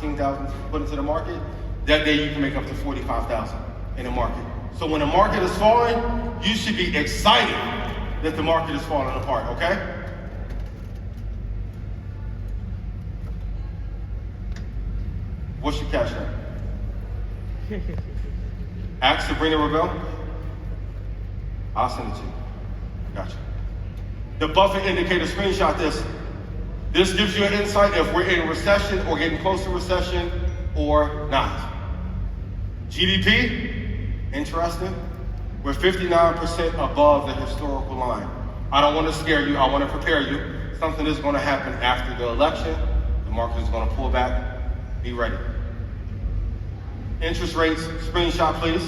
$15,000 to put into the market, that day you can make up to $45,000 in the market. So when the market is falling, you should be excited that the market is falling apart, okay? What's your cash app? Ask Sabrina Rebel? I'll send it to you. Gotcha. The Buffett indicator, screenshot this. This gives you an insight if we're in recession or getting close to recession or not. GDP, interesting. We're 59% above the historical line. I don't want to scare you, I want to prepare you. Something is going to happen after the election. The market is going to pull back. Be ready. Interest rates, screenshot please.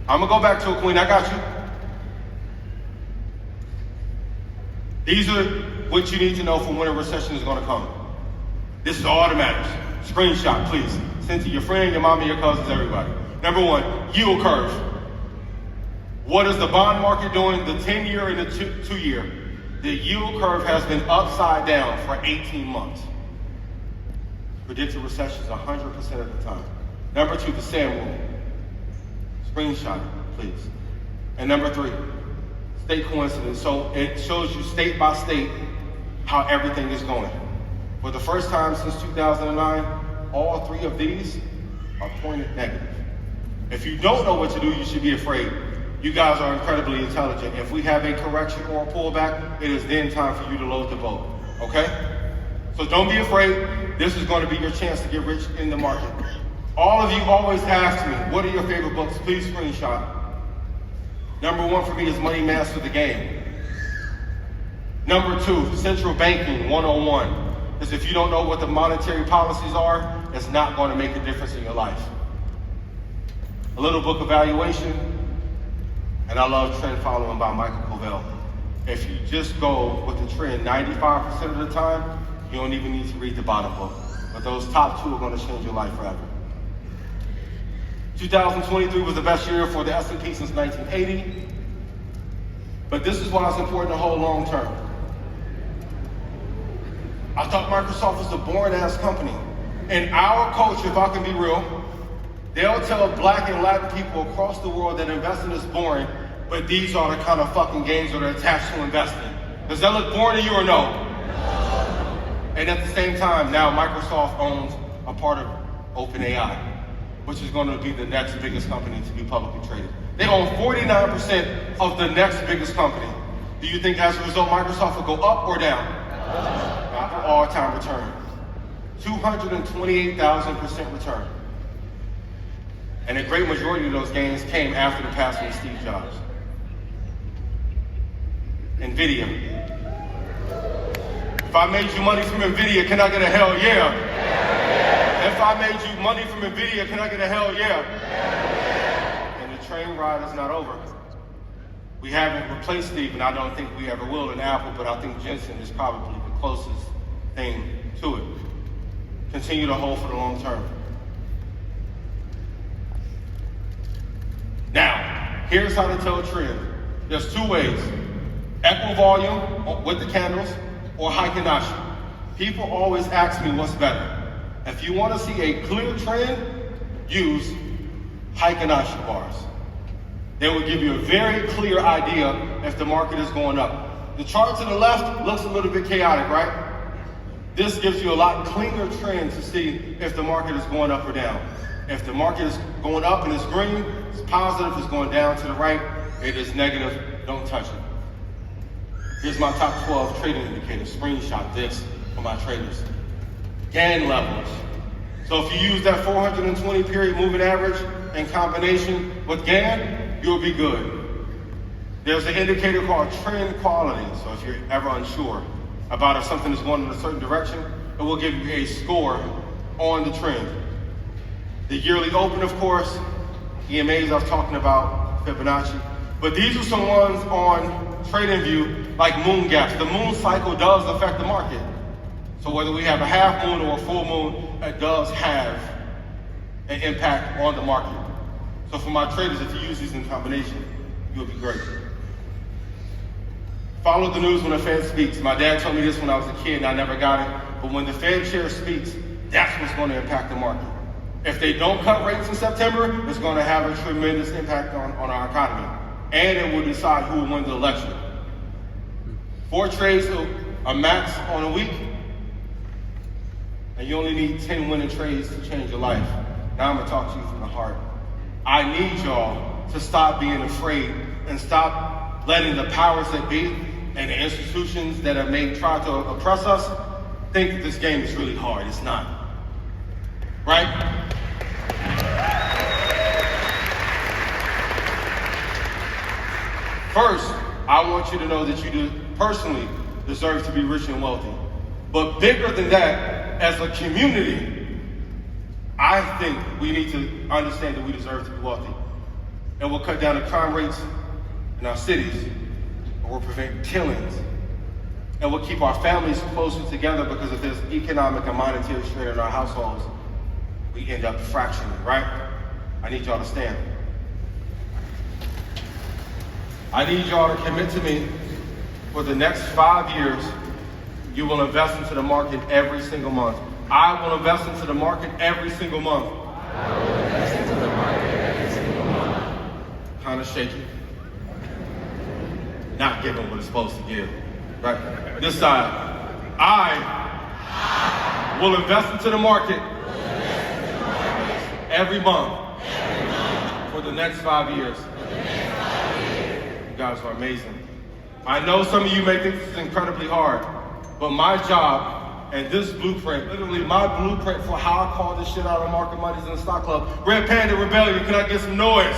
I'm gonna go back to it, Queen, I got you. These are what you need to know for when a recession is gonna come. This is all that matters. Screenshot, please. Send to your friend, your mama, your cousins, everybody. Number one, yield curve. What is the bond market doing? The 10-year and the 2-year. The yield curve has been upside down for 18 months. Predicted recessions 100% of the time. Number two, the sand rule. Screenshot it, please. And number three, state coincidence. So it shows you state by state how everything is going. For the first time since 2009, all three of these are pointed negative. If you don't know what to do, you should be afraid. You guys are incredibly intelligent. If we have a correction or a pullback, it is then time for you to load the boat, okay? So don't be afraid. This is going to be your chance to get rich in the market. All of you always ask me, what are your favorite books? Please screenshot. Number one for me is Money Master the Game. Number two, Central Banking 101. Because if you don't know what the monetary policies are, it's not going to make a difference in your life. A little book evaluation, and I love Trend Following by Michael Covell. If you just go with the trend 95% of the time, you don't even need to read the bottom book. But those top two are going to change your life forever. 2023 was the best year for the S&P since 1980. But this is why it's important to hold long term. I thought Microsoft was a boring ass company. In our culture, if I can be real, they'll tell Black and Latin people across the world that investing is boring, but these are the kind of fucking games that are attached to investing. Does that look boring to you or no? And at the same time, now Microsoft owns a part of OpenAI, which is going to be the next biggest company to be publicly traded. They own 49% of the next biggest company. Do you think as a result Microsoft will go up or down? All-time return. 228,000% return. And a great majority of those gains came after the passing of Steve Jobs. NVIDIA. If I made you money from NVIDIA, can I get a hell yeah? If I made you money from NVIDIA, can I get a hell yeah? And the train ride is not over. We haven't replaced Steve, and I don't think we ever will in Apple, but I think Jensen is probably the closest thing to it. Continue to hold for the long term. Now, here's how to tell a trend. There's two ways. Equivolume with the candles, or Heikin-Ashi. People always ask me what's better. If you want to see a clear trend, use Heikin-Ashi bars. They will give you a very clear idea if the market is going up. The chart to the left looks a little bit chaotic, right? This gives you a lot cleaner trend to see if the market is going up or down. If the market is going up and it's green, it's positive. If it's going down to the right, it is negative. Don't touch it. Here's my top 12 trading indicators. Screenshot this for my traders. GAN levels. So if you use that 420 period moving average in combination with GAN, you'll be good. There's an indicator called trend quality. So if you're ever unsure about if something is going in a certain direction, it will give you a score on the trend. The yearly open, of course, EMAs I was talking about, Fibonacci. But these are some ones on TradingView, like moon gaps. The moon cycle does affect the market. So whether we have a half moon or a full moon, it does have an impact on the market. So for my traders, if you use these in combination, you'll be great. Follow the news when the Fed speaks. My dad told me this when I was a kid and I never got it. But when the Fed chair speaks, that's what's going to impact the market. If they don't cut rates in September, it's going to have a tremendous impact on our economy. And it will decide who will win the election. 4 trades a max on a week, and you only need 10 winning trades to change your life. Now I'm going to talk to you from the heart. I need y'all to stop being afraid and stop letting the powers that be and the institutions that have tried to oppress us think that this game is really hard. It's not. Right? First, I want you to know that you personally deserve to be rich and wealthy. But bigger than that, as a community, I think we need to understand that we deserve to be wealthy. And we'll cut down the crime rates in our cities. And we'll prevent killings. And we'll keep our families closer together, because if there's economic and monetary strain in our households, we end up fracturing, right? I need y'all to stand. I need y'all to commit to me for the next 5 years. You will invest into the market every single month. I will invest into the market every single month. I will invest into the market every single month. Kind of shaky. Not giving what it's supposed to give. Right? This side. I will invest into the market every month for the next 5 years. You guys are amazing. I know some of you may think this is incredibly hard, but my job and this blueprint, literally my blueprint for how I call this shit out of Market Mondays in the Stock Club. Red Panda Rebellion, can I get some noise?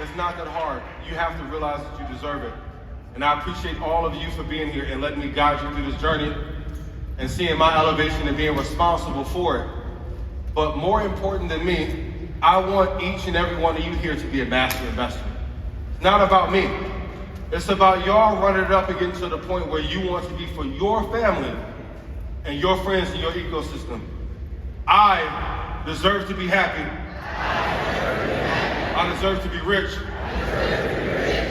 It's not that hard. You have to realize that you deserve it. And I appreciate all of you for being here and letting me guide you through this journey and seeing my elevation and being responsible for it. But more important than me, I want each and every one of you here to be a master investor. It's not about me. It's about y'all running it up and getting to the point where you want to be for your family and your friends and your ecosystem. I deserve to be happy. I deserve to be rich.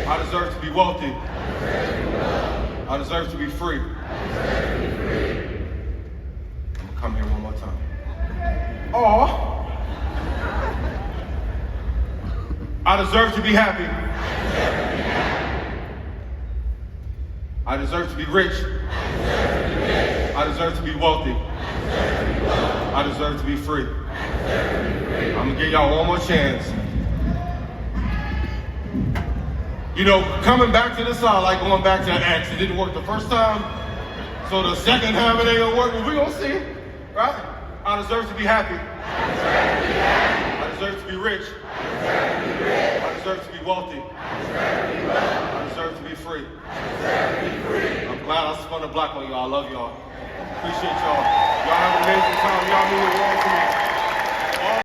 I deserve to be wealthy. I deserve to be free. I'm gonna come here one more time. Aww. I deserve to be happy. I deserve to be rich. I deserve to be wealthy. I deserve to be free. I'm gonna give y'all one more chance. You know, coming back to this side, like going back to an ex. It didn't work the first time, so the second time it ain't gonna work, but we gonna see, right? I deserve to be happy. I deserve to be rich. I deserve to be wealthy. I deserve to be free. I'm glad I spun the block on y'all. I love y'all. Appreciate y'all. Y'all have an amazing time. Y'all mean the world to me.